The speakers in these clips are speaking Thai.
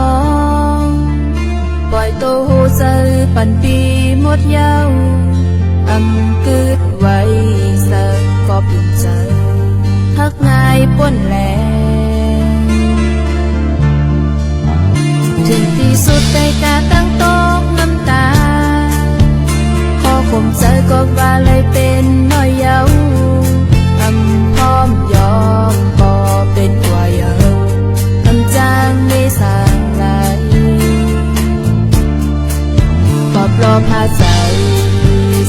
ของปล่อยโตโหเซอปันปีหมดยาวอำกึดไว้สักก็ปลื้มใจทักง่ายป้นแลถึงที่สุดได้กาตั้งตกน้ำตาพอข่มใจก็ว่าเลยเป็นน้อยเยาอำพร้อมยอมก็เป็นกว่าเยาอำจางไม่สร้างไหลก็ปลอบพาใจ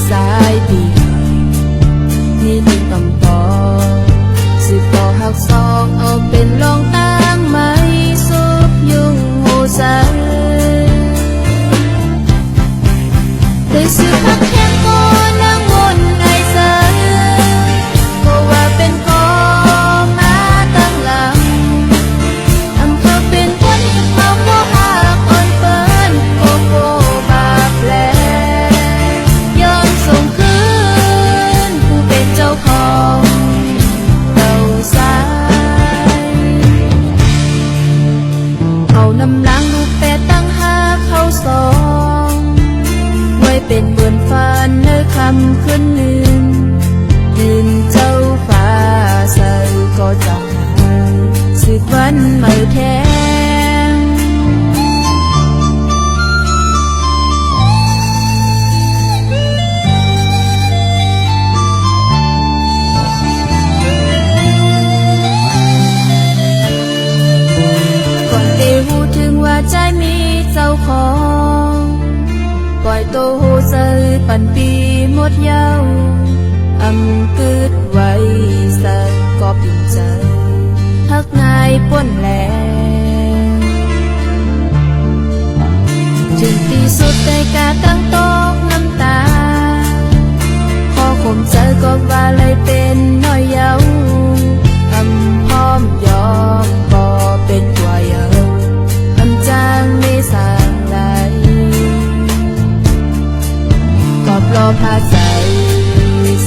สายปีนี่ถึงต้องต่อสิบ่หักสองเอาเป็นลองตั้งไม่สุบยุ่งหูใสได้สิพักแค่ก็นั่งวนไอเสยก็ว่าเป็นก็มาตั้งหลังอำเภอเป็นคนเอาบ่หักอ่อนเปิ้นโกโก้บาปแลยอมส่งคืนผู้เป็นเจ้าของเต่าสายเอานำล้างลูกเป็ดตั้งหาเขาสองไว้เป็นเหมือนฝันในคำคืนหนึ่งยืนเจ้าฟ้าใสก็จำหายสึกวันไม่แทงก่อนได้หูถึงว่าใจมีเจ้าของปล่อยโตโหเซอปันปีหมดยาวอำกึดไว้สักก็ปลื้มใจทักง่ายป้นแลถึงที่สุดได้กาตั้งตกน้ำตาพอข่มใจก็ว่าเลยเป็นน้อยเยาอำพร้อมยอมก็เป็นกว่าเยาอำจางไม่สร้างไหลก็ปลอบพาใจ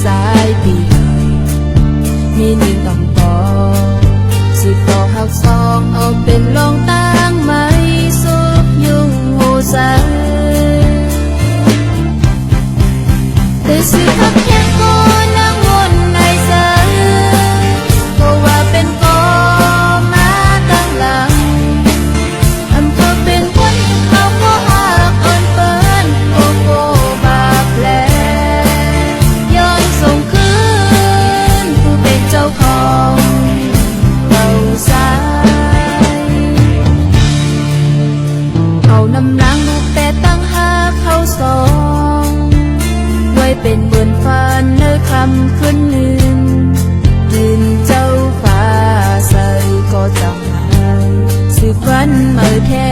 สายปีมีหนึ่งต้องต่อสิบ่หักสองเอาเป็นลองตั้งไม่สุบยุ่งหูใสแต่สิพักแค่ก็นั่งวนในเสยก็ว่าเป็นก็มาตั้งหลังอำเภอเป็นคนเอาก็หักอ่อนเปิ้นโกโก้บาปแลย้อนส่งคืนผู้เป็นเจ้าของเต่าสายเอานำล้างลูกเป็ดตั้งหาเขาสองไว้เป็นเหมือนฝันในคำคืนหนึ่งยืนเจ้าฟ้าใสก็จำหายสึกวันไม่แท้